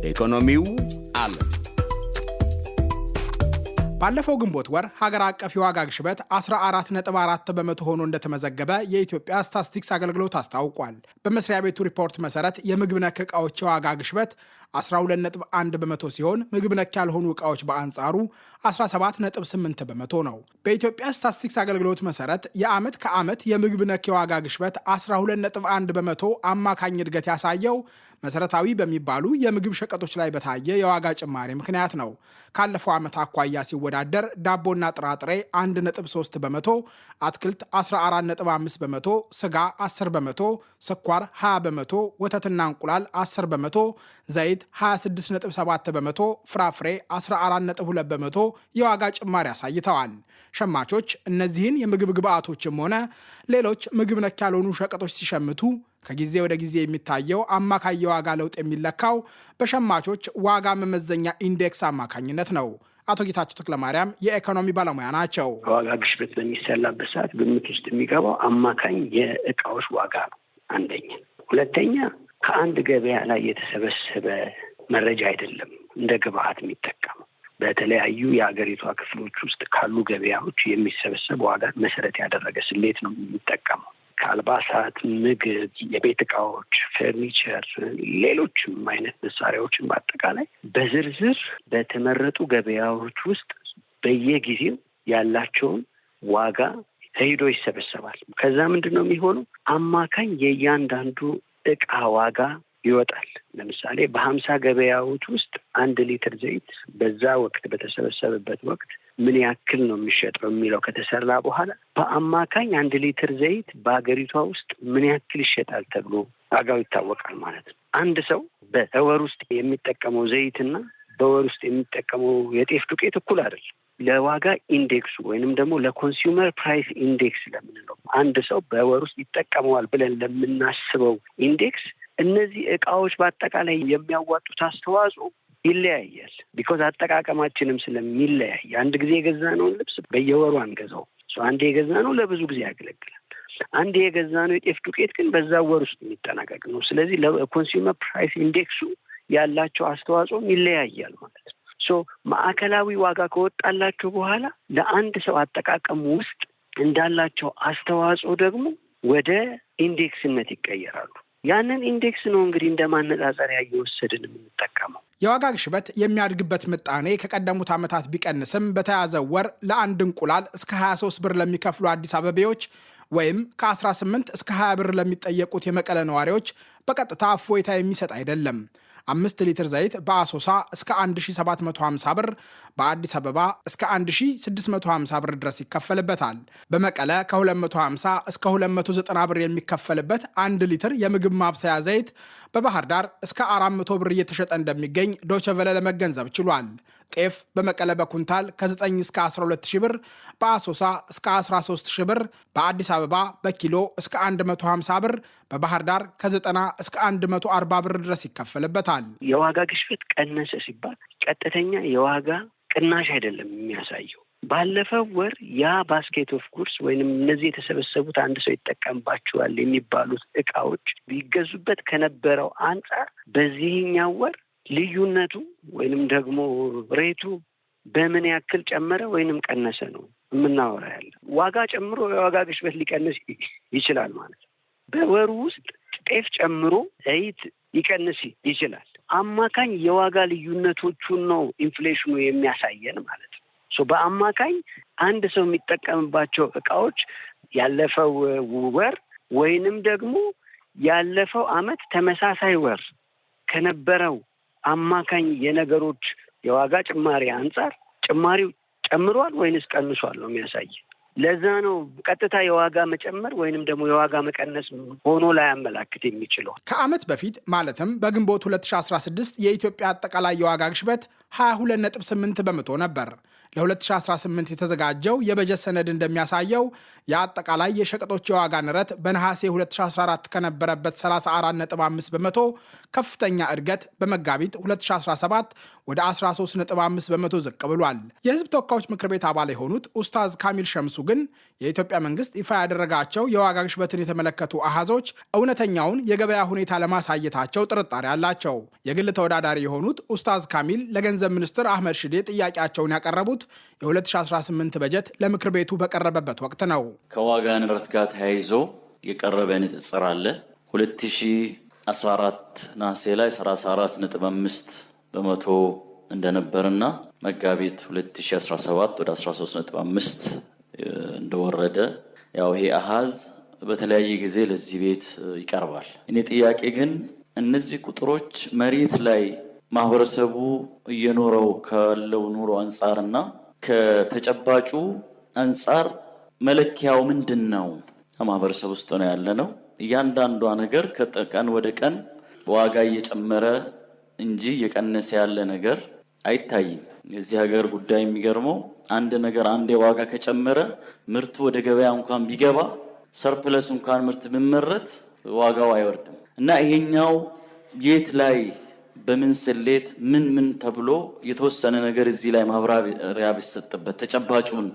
ኢኮኖሚው አለ። ባለፈው ግንቦት ወር ሀገር አቀፍ የዋጋ ግሽበት 14.4 በመቶ ሆኖ እንደተመዘገበ የኢትዮጵያ ስታትስቲክስ አገልግሎት አስታውቋል። በመስሪያ ቤቱ ሪፖርት መሰረት የምግብ ነክ ዕቃዎች የዋጋ ግሽበት 12.1 በመቶ ሲሆን ምግብ ነክ ያልሆኑ ዕቃዎች በአንጻሩ 17.8 በመቶ ነው። በኢትዮጵያ ስታትስቲክስ አገልግሎት መሰረት የዓመት ከዓመት የምግብ ነክ የዋጋ ግሽበት 12.1 በመቶ አማካኝ እድገት ያሳየው መሰረታዊ በሚባሉ የምግብ ሸቀጦች ላይ በታየ የዋጋ ጭማሪ ምክንያት ነው። ካለፈው ዓመት አኳያ ሲወዳደር ዳቦና ጥራጥሬ 1.3 በመቶ፣ አትክልት 14.5 በመቶ፣ ስጋ 10 በመቶ፣ ስኳር 20 በመቶ፣ ወተትና እንቁላል 10 በመቶ፣ ዘይት 26.7 በመቶ፣ ፍራፍሬ 14.2 በመቶ የዋጋ ጭማሪ አሳይተዋል። ሸማቾች እነዚህን የምግብ ግብዓቶችም ሆነ ሌሎች ምግብ ነክ ያልሆኑ ሸቀጦች ሲሸምቱ ከጊዜ ወደ ጊዜ የሚታየው አማካይ የዋጋ ለውጥ የሚለካው በሸማቾች ዋጋ መመዘኛ ኢንዴክስ አማካኝነት ነው። አቶ ጌታቸው ተክለማርያም የኢኮኖሚ ባለሙያ ናቸው። ዋጋ ግሽበት በሚሰላበት ሰዓት ግምት ውስጥ የሚገባው አማካኝ የእቃዎች ዋጋ ነው አንደኛ። ሁለተኛ ከአንድ ገበያ ላይ የተሰበሰበ መረጃ አይደለም እንደ ግብዓት የሚጠቀመው በተለያዩ የሀገሪቷ ክፍሎች ውስጥ ካሉ ገበያዎች የሚሰበሰብ ዋጋ መሰረት ያደረገ ስሌት ነው የሚጠቀመው። ከአልባሳት፣ ምግብ፣ የቤት እቃዎች፣ ፈርኒቸር፣ ሌሎችም አይነት መሳሪያዎችን በአጠቃላይ በዝርዝር በተመረጡ ገበያዎች ውስጥ በየጊዜው ያላቸውን ዋጋ ሄዶ ይሰበሰባል። ከዛ ምንድን ነው የሚሆነው? አማካኝ የእያንዳንዱ እቃ ዋጋ ይወጣል። ለምሳሌ በ50 ገበያዎች ውስጥ 1 ሊትር ዘይት በዛ ወቅት በተሰበሰበበት ወቅት ምን ያክል ነው የሚሸጠው የሚለው ከተሰራ በኋላ በአማካኝ 1 ሊትር ዘይት በሀገሪቷ ውስጥ ምን ያክል ይሸጣል ተብሎ ዋጋው ይታወቃል ማለት ነው። አንድ ሰው በወር ውስጥ የሚጠቀመው ዘይትና በወር ውስጥ የሚጠቀመው የጤፍ ዱቄት እኩል አይደለም። ለዋጋ ኢንዴክሱ ወይንም ደግሞ ለኮንሱመር ፕራይስ ኢንዴክስ ለምንለው አንድ ሰው በወር ውስጥ ይጠቀመዋል ብለን ለምናስበው ኢንዴክስ እነዚህ እቃዎች በአጠቃላይ የሚያዋጡት አስተዋጽኦ ይለያያል። ቢኮዝ አጠቃቀማችንም ስለሚለያይ አንድ ጊዜ የገዛነውን ልብስ በየወሩ አንገዛው። አንዴ የገዛነው ለብዙ ጊዜ ያገለግላል። አንዴ የገዛነው የጤፍ ዱቄት ግን በዛ ወር ውስጥ የሚጠናቀቅ ነው። ስለዚህ ለኮንሱመር ፕራይስ ኢንዴክሱ ያላቸው አስተዋጽኦ ይለያያል ማለት ነው። ማዕከላዊ ዋጋ ከወጣላቸው በኋላ ለአንድ ሰው አጠቃቀም ውስጥ እንዳላቸው አስተዋጽኦ ደግሞ ወደ ኢንዴክስነት ይቀየራሉ። ያንን ኢንዴክስ ነው እንግዲህ እንደ ማነጻጸሪያ እየወሰድን የምንጠቀመው። የዋጋ ግሽበት የሚያድግበት ምጣኔ ከቀደሙት ዓመታት ቢቀንስም በተያዘው ወር ለአንድ እንቁላል እስከ 23 ብር ለሚከፍሉ አዲስ አበቤዎች ወይም ከ18 እስከ 20 ብር ለሚጠየቁት የመቀለ ነዋሪዎች በቀጥታ እፎይታ የሚሰጥ አይደለም። 5 ሊትር ዘይት በአሶሳ እስከ 1750 ብር፣ በአዲስ አበባ እስከ 1650 ብር ድረስ ይከፈልበታል። በመቀለ ከ250 እስከ 290 ብር የሚከፈልበት 1 ሊትር የምግብ ማብሰያ ዘይት በባህር ዳር እስከ 400 ብር እየተሸጠ እንደሚገኝ ዶይቼ ቬለ ለመገንዘብ ችሏል። ጤፍ በመቀለ በኩንታል ከ9 እስከ 12 ሺህ ብር፣ በአሶሳ እስከ 13 ሺህ ብር፣ በአዲስ አበባ በኪሎ እስከ 150 ብር፣ በባህር ዳር ከ90 እስከ 140 ብር ድረስ ይከፈልበታል። የዋጋ ግሽበት ቀነሰ ሲባል ቀጥተኛ የዋጋ ቅናሽ አይደለም የሚያሳየው። ባለፈው ወር ያ ባስኬት ኦፍ ጉድስ ወይንም እነዚህ የተሰበሰቡት አንድ ሰው ይጠቀምባቸዋል የሚባሉት እቃዎች ቢገዙበት ከነበረው አንጻር በዚህኛው ወር ልዩነቱ ወይንም ደግሞ ሬቱ በምን ያክል ጨመረ ወይንም ቀነሰ ነው የምናወራ ያለ። ዋጋ ጨምሮ የዋጋ ግሽበት ሊቀንስ ይችላል ማለት ነው። በወሩ ውስጥ ጤፍ ጨምሮ ዘይት ሊቀንስ ይችላል። አማካኝ የዋጋ ልዩነቶቹን ነው ኢንፍሌሽኑ የሚያሳየን ማለት ነው። በአማካኝ አንድ ሰው የሚጠቀምባቸው እቃዎች ያለፈው ወር ወይንም ደግሞ ያለፈው ዓመት ተመሳሳይ ወር ከነበረው አማካኝ የነገሮች የዋጋ ጭማሪ አንጻር ጭማሪው ጨምሯል ወይንስ ቀንሷል ነው የሚያሳይ። ለዛ ነው ቀጥታ የዋጋ መጨመር ወይንም ደግሞ የዋጋ መቀነስ ሆኖ ላይ አመላክት የሚችለው። ከዓመት በፊት ማለትም በግንቦት 2016 የኢትዮጵያ አጠቃላይ የዋጋ ግሽበት 22.8 በመቶ ነበር። ለ2018 የተዘጋጀው የበጀት ሰነድ እንደሚያሳየው የአጠቃላይ የሸቀጦች የዋጋ ንረት በነሐሴ 2014 ከነበረበት 34.5 በመቶ ከፍተኛ እድገት በመጋቢት 2017 ወደ 13.5 በመቶ ዝቅ ብሏል። የህዝብ ተወካዮች ምክር ቤት አባል የሆኑት ኡስታዝ ካሚል ሸምሱ ግን የኢትዮጵያ መንግስት ይፋ ያደረጋቸው የዋጋ ግሽበትን የተመለከቱ አሃዞች እውነተኛውን የገበያ ሁኔታ ለማሳየታቸው ጥርጣሬ አላቸው። የግል ተወዳዳሪ የሆኑት ኡስታዝ ካሚል ለገንዘብ ሚኒስትር አህመድ ሽዴ ጥያቄያቸውን ያቀረቡት የ2018 በጀት ለምክር ቤቱ በቀረበበት ወቅት ነው። ከዋጋ ንረት ጋር ተያይዞ የቀረበ ንጽጽር አለ። 2014 ነሐሴ ላይ 34.5 በመቶ እንደነበርና መጋቢት 2017 ወደ 13.5 እንደወረደ ያው ይሄ አሃዝ በተለያየ ጊዜ ለዚህ ቤት ይቀርባል። እኔ ጥያቄ ግን እነዚህ ቁጥሮች መሬት ላይ ማህበረሰቡ እየኖረው ካለው ኑሮ አንጻርና ከተጨባጩ አንጻር መለኪያው ምንድነው? ማህበረሰብ ውስጥ ነው ያለነው። እያንዳንዷ ነገር ከቀን ወደ ቀን ዋጋ እየጨመረ እንጂ እየቀነሰ ያለ ነገር አይታይም። የዚህ ሀገር ጉዳይ የሚገርመው አንድ ነገር አንዴ ዋጋ ከጨመረ ምርቱ ወደ ገበያ እንኳን ቢገባ ሰርፕለስ እንኳን ምርት ቢመረት ዋጋው አይወርድም እና ይሄኛው የት ላይ በምን ስሌት ምን ተብሎ የተወሰነ ነገር እዚህ ላይ ማብራሪያ ቢሰጥበት ተጨባጩን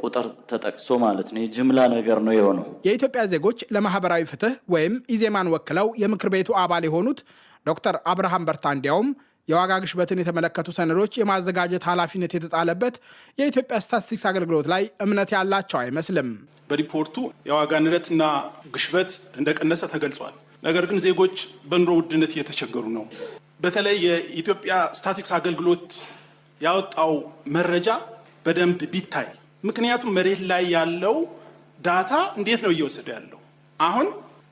ቁጥር ተጠቅሶ ማለት ነው። የጅምላ ነገር ነው የሆነው። የኢትዮጵያ ዜጎች ለማህበራዊ ፍትህ ወይም ኢዜማን ወክለው የምክር ቤቱ አባል የሆኑት ዶክተር አብርሃም በርታ እንዲያውም የዋጋ ግሽበትን የተመለከቱ ሰነዶች የማዘጋጀት ኃላፊነት የተጣለበት የኢትዮጵያ ስታትስቲክስ አገልግሎት ላይ እምነት ያላቸው አይመስልም። በሪፖርቱ የዋጋ ንረትና ግሽበት እንደቀነሰ ተገልጿል። ነገር ግን ዜጎች በኑሮ ውድነት እየተቸገሩ ነው። በተለይ የኢትዮጵያ ስታትስቲክስ አገልግሎት ያወጣው መረጃ በደንብ ቢታይ፣ ምክንያቱም መሬት ላይ ያለው ዳታ እንዴት ነው እየወሰደ ያለው? አሁን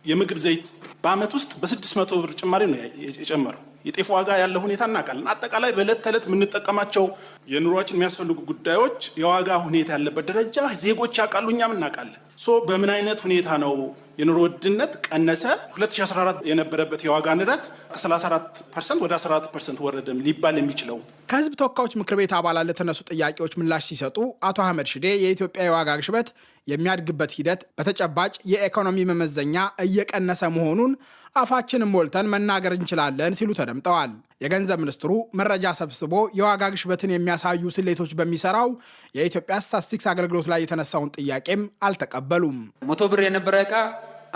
የምግብ ዘይት በአመት ውስጥ በ600 ብር ጭማሪ ነው የጨመረው። የጤፍ ዋጋ ያለው ሁኔታ እናውቃለን። አጠቃላይ በዕለት ተዕለት የምንጠቀማቸው የኑሯችን የሚያስፈልጉ ጉዳዮች የዋጋ ሁኔታ ያለበት ደረጃ ዜጎች ያውቃሉ፣ እኛም እናውቃለን። በምን አይነት ሁኔታ ነው የኑሮ ውድነት ቀነሰ? 2014 የነበረበት የዋጋ ንረት ከ34% ወደ 14% ወረደም ሊባል የሚችለው? ከህዝብ ተወካዮች ምክር ቤት አባላት ለተነሱ ጥያቄዎች ምላሽ ሲሰጡ አቶ አህመድ ሽዴ የኢትዮጵያ የዋጋ ግሽበት የሚያድግበት ሂደት በተጨባጭ የኢኮኖሚ መመዘኛ እየቀነሰ መሆኑን አፋችንን ሞልተን መናገር እንችላለን ሲሉ ተደምጠዋል። የገንዘብ ሚኒስትሩ መረጃ ሰብስቦ የዋጋ ግሽበትን የሚያሳዩ ስሌቶች በሚሰራው የኢትዮጵያ ስታትስቲክስ አገልግሎት ላይ የተነሳውን ጥያቄም አልተቀበሉም። 100 ብር የነበረ ዕቃ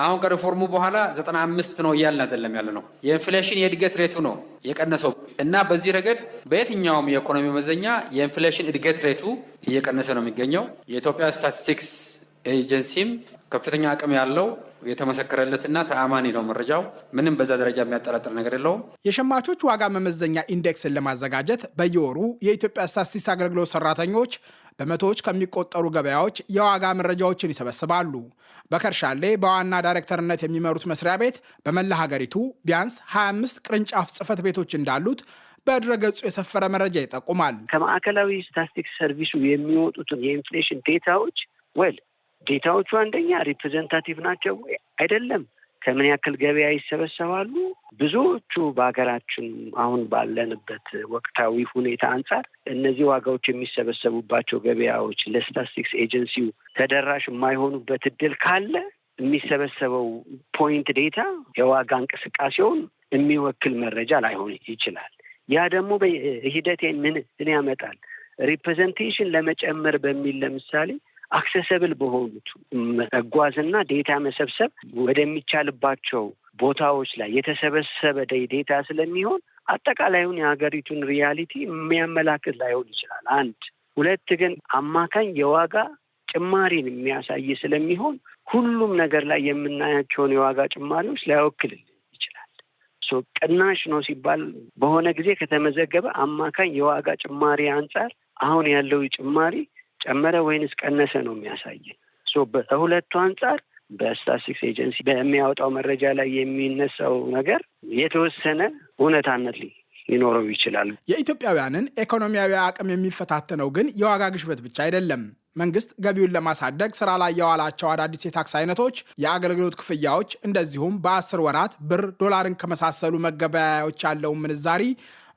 አሁን ከሪፎርሙ በኋላ 95 ነው እያልን አይደለም ያለ ነው። የኢንፍሌሽን የእድገት ሬቱ ነው የቀነሰው እና በዚህ ረገድ በየትኛውም የኢኮኖሚ መመዘኛ የኢንፍሌሽን እድገት ሬቱ እየቀነሰ ነው የሚገኘው። የኢትዮጵያ ስታትስቲክስ ኤጀንሲም ከፍተኛ አቅም ያለው የተመሰከረለትና ተአማኒ ነው መረጃው። ምንም በዛ ደረጃ የሚያጠራጥር ነገር የለውም። የሸማቾች ዋጋ መመዘኛ ኢንዴክስን ለማዘጋጀት በየወሩ የኢትዮጵያ ስታትስቲክስ አገልግሎት ሰራተኞች በመቶዎች ከሚቆጠሩ ገበያዎች የዋጋ መረጃዎችን ይሰበስባሉ። በከርሻሌ በዋና ዳይሬክተርነት የሚመሩት መስሪያ ቤት በመላ ሀገሪቱ ቢያንስ 25 ቅርንጫፍ ጽህፈት ቤቶች እንዳሉት በድረገጹ የሰፈረ መረጃ ይጠቁማል። ከማዕከላዊ ስታትስቲክስ ሰርቪሱ የሚወጡትን የኢንፍሌሽን ዴታዎች ዴታዎቹ አንደኛ ሪፕሬዘንታቲቭ ናቸው አይደለም፣ ከምን ያክል ገበያ ይሰበሰባሉ። ብዙዎቹ በሀገራችን አሁን ባለንበት ወቅታዊ ሁኔታ አንጻር እነዚህ ዋጋዎች የሚሰበሰቡባቸው ገበያዎች ለስታትስቲክስ ኤጀንሲው ተደራሽ የማይሆኑበት እድል ካለ የሚሰበሰበው ፖይንት ዴታ የዋጋ እንቅስቃሴውን የሚወክል መረጃ ላይሆን ይችላል። ያ ደግሞ በሂደት ምን ያመጣል? ሪፕሬዘንቴሽን ለመጨመር በሚል ለምሳሌ አክሰሰብል በሆኑት መጓዝና ዴታ መሰብሰብ ወደሚቻልባቸው ቦታዎች ላይ የተሰበሰበ ዴታ ስለሚሆን አጠቃላዩን የሀገሪቱን ሪያሊቲ የሚያመላክት ላይሆን ይችላል። አንድ ሁለት ግን አማካኝ የዋጋ ጭማሪን የሚያሳይ ስለሚሆን ሁሉም ነገር ላይ የምናያቸውን የዋጋ ጭማሪዎች ላይወክልልን ይችላል። ቅናሽ ነው ሲባል በሆነ ጊዜ ከተመዘገበ አማካኝ የዋጋ ጭማሪ አንጻር አሁን ያለው ጭማሪ ጨመረ ወይንስ ቀነሰ ነው የሚያሳየን። በሁለቱ አንጻር በስታትስቲክስ ኤጀንሲ በሚያወጣው መረጃ ላይ የሚነሳው ነገር የተወሰነ እውነታነት ሊኖረው ይችላል። የኢትዮጵያውያንን ኢኮኖሚያዊ አቅም የሚፈታተነው ግን የዋጋ ግሽበት ብቻ አይደለም። መንግስት ገቢውን ለማሳደግ ስራ ላይ የዋላቸው አዳዲስ የታክስ አይነቶች፣ የአገልግሎት ክፍያዎች እንደዚሁም በ10 ወራት ብር ዶላርን ከመሳሰሉ መገበያያዎች ያለውን ምንዛሪ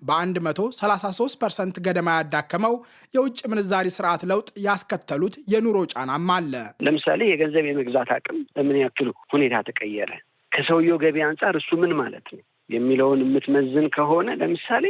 በ133% ገደማ ያዳከመው የውጭ ምንዛሪ ስርዓት ለውጥ ያስከተሉት የኑሮ ጫናም አለ። ለምሳሌ የገንዘብ የመግዛት አቅም በምን ያክል ሁኔታ ተቀየረ፣ ከሰውየው ገቢ አንጻር እሱ ምን ማለት ነው የሚለውን የምትመዝን ከሆነ ለምሳሌ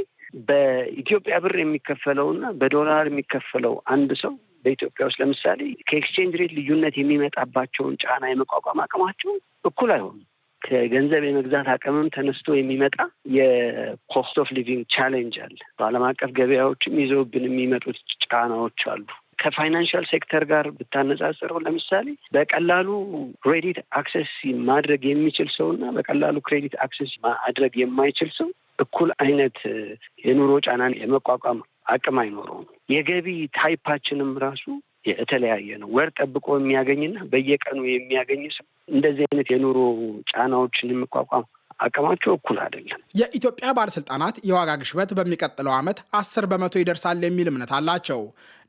በኢትዮጵያ ብር የሚከፈለውና በዶላር የሚከፈለው አንድ ሰው በኢትዮጵያ ውስጥ ለምሳሌ ከኤክስቼንጅ ሬት ልዩነት የሚመጣባቸውን ጫና የመቋቋም አቅማቸው እኩል አይሆኑም። ከገንዘብ የመግዛት አቅምም ተነስቶ የሚመጣ የኮስት ኦፍ ሊቪንግ ቻሌንጅ አለ። በዓለም አቀፍ ገበያዎችም ይዘውብን የሚመጡት ጫናዎች አሉ። ከፋይናንሻል ሴክተር ጋር ብታነጻጽረው ለምሳሌ በቀላሉ ክሬዲት አክሰስ ማድረግ የሚችል ሰው እና በቀላሉ ክሬዲት አክሰስ ማድረግ የማይችል ሰው እኩል አይነት የኑሮ ጫናን የመቋቋም አቅም አይኖረውም። የገቢ ታይፓችንም ራሱ የተለያየ ነው። ወር ጠብቆ የሚያገኝና በየቀኑ የሚያገኝ ሰው እንደዚህ አይነት የኑሮ ጫናዎችን የመቋቋም አቅማቸው እኩል አይደለም። የኢትዮጵያ ባለስልጣናት የዋጋ ግሽበት በሚቀጥለው ዓመት 10 በመቶ ይደርሳል የሚል እምነት አላቸው።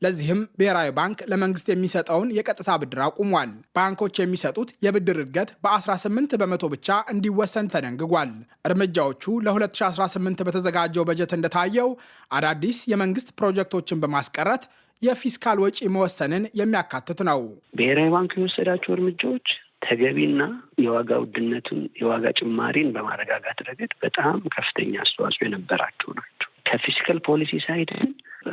ለዚህም ብሔራዊ ባንክ ለመንግስት የሚሰጠውን የቀጥታ ብድር አቁሟል። ባንኮች የሚሰጡት የብድር እድገት በ18 በመቶ ብቻ እንዲወሰን ተደንግጓል። እርምጃዎቹ ለ2018 በተዘጋጀው በጀት እንደታየው አዳዲስ የመንግስት ፕሮጀክቶችን በማስቀረት የፊስካል ወጪ መወሰንን የሚያካትት ነው። ብሔራዊ ባንክ የወሰዳቸው እርምጃዎች ተገቢና የዋጋ ውድነቱን የዋጋ ጭማሪን በማረጋጋት ረገድ በጣም ከፍተኛ አስተዋጽኦ የነበራቸው ናቸው። ከፊስካል ፖሊሲ ሳይድ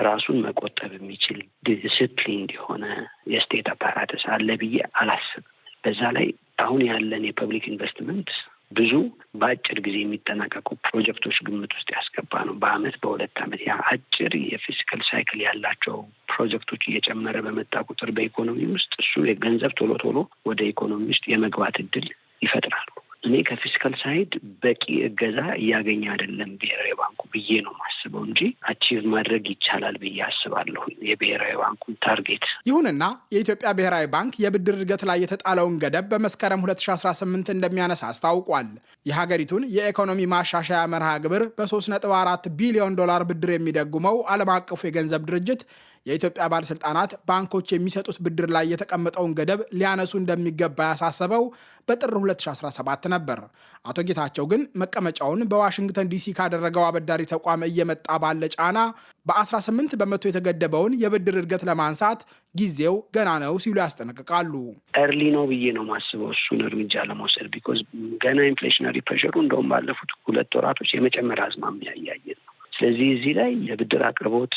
ራሱን መቆጠብ የሚችል ዲስፕሊን የሆነ የስቴት አፓራተስ አለ ብዬ አላስብም። በዛ ላይ አሁን ያለን የፐብሊክ ኢንቨስትመንት ብዙ በአጭር ጊዜ የሚጠናቀቁ ፕሮጀክቶች ግምት ውስጥ ያስገባ ነው። በአመት በሁለት አመት ያ አጭር የፊስካል ሳይክል ያላቸው ፕሮጀክቶች እየጨመረ በመጣ ቁጥር በኢኮኖሚ ውስጥ እሱ የገንዘብ ቶሎ ቶሎ ወደ ኢኮኖሚ ውስጥ የመግባት እድል ይፈጥራሉ። እኔ ከፊስካል ሳይድ በቂ እገዛ እያገኘ አይደለም ብሔራዊ ባንኩ ብዬ ነው ማስበው እንጂ አቺቭ ማድረግ ይቻላል ብዬ አስባለሁ የብሔራዊ ባንኩን ታርጌት። ይሁንና የኢትዮጵያ ብሔራዊ ባንክ የብድር እድገት ላይ የተጣለውን ገደብ በመስከረም 2018 እንደሚያነሳ አስታውቋል። የሀገሪቱን የኢኮኖሚ ማሻሻያ መርሃ ግብር በ3.4 ቢሊዮን ዶላር ብድር የሚደጉመው ዓለም አቀፉ የገንዘብ ድርጅት የኢትዮጵያ ባለስልጣናት ባንኮች የሚሰጡት ብድር ላይ የተቀመጠውን ገደብ ሊያነሱ እንደሚገባ ያሳሰበው በጥር 2017 ነበር። አቶ ጌታቸው ግን መቀመጫውን በዋሽንግተን ዲሲ ካደረገው አበዳሪ ተቋም እየመጣ ባለ ጫና በ18 በመቶ የተገደበውን የብድር እድገት ለማንሳት ጊዜው ገና ነው ሲሉ ያስጠነቅቃሉ። ኤርሊ ነው ብዬ ነው ማስበው እሱን እርምጃ ለመውሰድ ቢኮዝ ገና ኢንፍሌሽነሪ ፕሬሸሩ እንደውም ባለፉት 2 ወራቶች የመጨመር አዝማሚያ እያየን ነው። ስለዚህ እዚህ ላይ የብድር አቅርቦት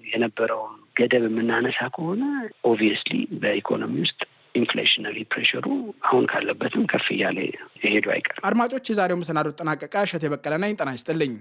የነበረውን ገደብ የምናነሳ ከሆነ ኦብቪየስሊ በኢኮኖሚ ውስጥ ኢንፍሌሽነሪ ፕሬሸሩ አሁን ካለበትም ከፍ እያለ የሄዱ አይቀርም። አድማጮች፣ የዛሬው መሰናዶ ተጠናቀቀ። እሸቴ በቀለ ነኝ። ጤና ይስጥልኝ።